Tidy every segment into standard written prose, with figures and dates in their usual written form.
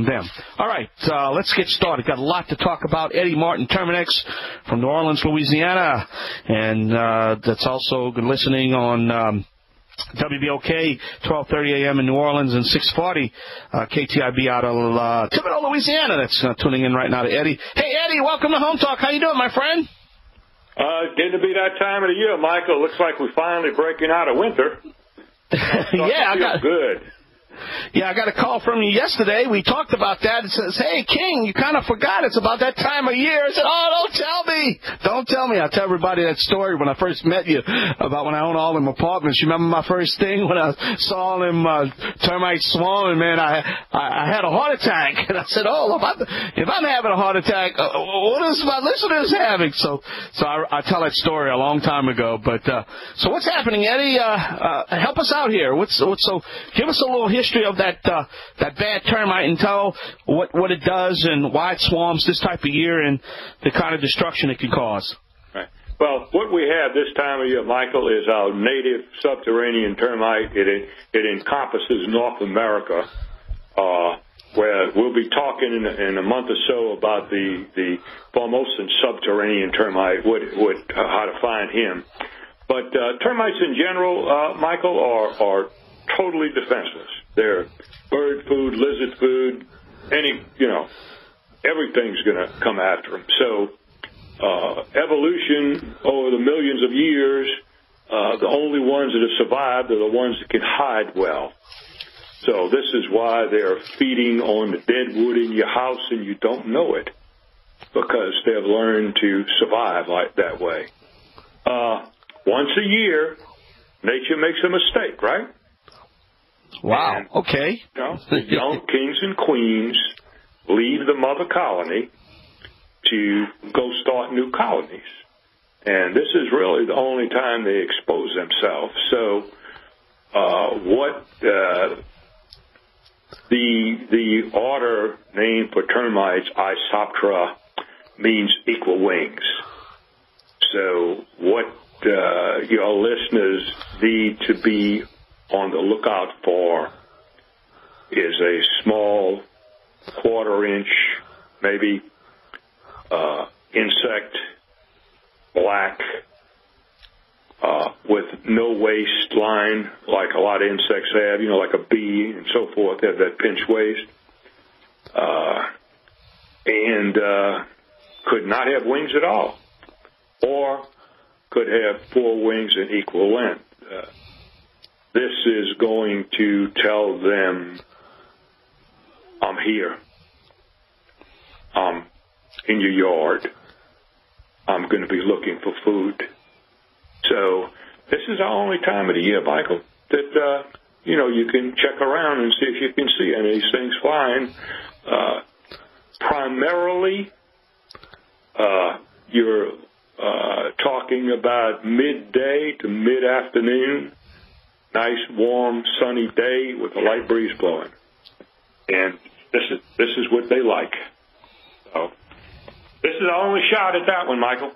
them. All right, let's get started. Got a lot to talk about. Eddie Martin Terminix from New Orleans, Louisiana, and that's also good listening on WBOK, 12:30 a.m. in New Orleans and 6:40 KTIB out of Thibodaux, Louisiana. That's tuning in right now to Eddie. Hey, Eddie, welcome to Home Talk. How you doing, my friend? Getting to be that time of the year, Michael. Looks like we're finally breaking out of winter. Yeah, I got good. Yeah, I got a call from you yesterday. We talked about that. It says, hey, King, you kind of forgot it's about that time of year. I said, oh, don't tell me. Don't tell me. I tell everybody that story when I first met you about when I owned all them apartments. You remember my first thing when I saw all them termites swarming, man, I had a heart attack. And I said, oh, if I'm having a heart attack, what is my listeners having? So I tell that story a long time ago. But so what's happening, Eddie? Help us out here. So give us a little history of that bad termite and tell what it does and why it swarms this type of year and the kind of destruction it can cause. Right. Well, what we have this time of year, Michael, is our native subterranean termite. It encompasses North America, where we'll be talking in a month or so about the Formosan subterranean termite, how to find him. But termites in general, Michael, are totally defenseless. They're bird food, lizard food, everything's going to come after them. So evolution over the millions of years, the only ones that have survived are the ones that can hide well. So this is why they're feeding on the dead wood in your house and you don't know it, because they've learned to survive like that way. Once a year, nature makes a mistake, right? Wow, and, okay. The young kings and queens leave the mother colony to go start new colonies. And this is really the only time they expose themselves. So the order name for termites, Isoptera, means equal wings. So what your listeners need to be on the lookout for is a small quarter-inch, maybe, insect, black, with no waistline, like a lot of insects have, like a bee and so forth, they have that pinch waist, and could not have wings at all, or could have four wings in equal length. This is going to tell them, I'm here. I'm in your yard. I'm going to be looking for food. So this is our only time of the year, Michael, that, you can check around and see if you can see any of these things flying. Primarily, you're talking about midday to mid-afternoon. Nice, warm, sunny day with a light breeze blowing, and this is what they like. So this is our only shot at that one, Michael.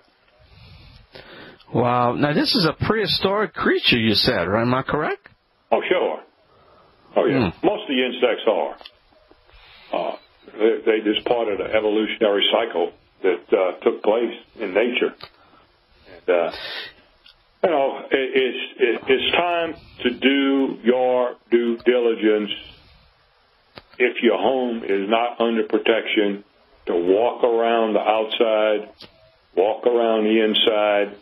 Wow! Now this is a prehistoric creature, you said, right? Am I correct? Oh, sure. Oh, yeah. Most of the insects are. They just part of the evolutionary cycle that took place in nature. And, it's time to do your due diligence if your home is not under protection, to walk around the outside, walk around the inside.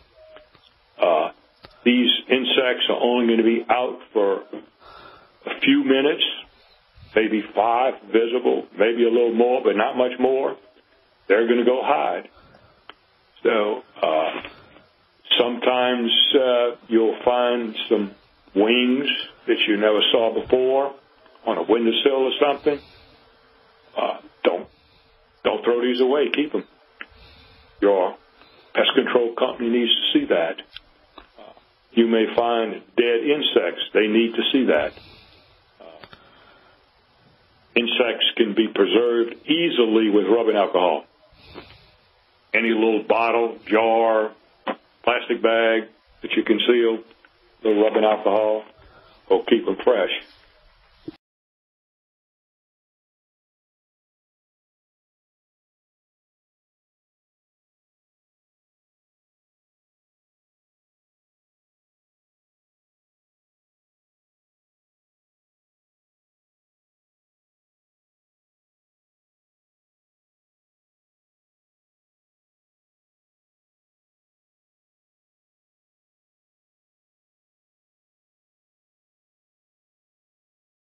These insects are only going to be out for a few minutes, maybe 5 visible, maybe a little more, but not much more. They're going to go hide. So sometimes you'll find some wings that you never saw before on a windowsill or something. Don't throw these away. Keep them. Your pest control company needs to see that. You may find dead insects. They need to see that. Insects can be preserved easily with rubbing alcohol. Any little bottle, jar, plastic bag that you can seal, the rubbing alcohol will keep them fresh.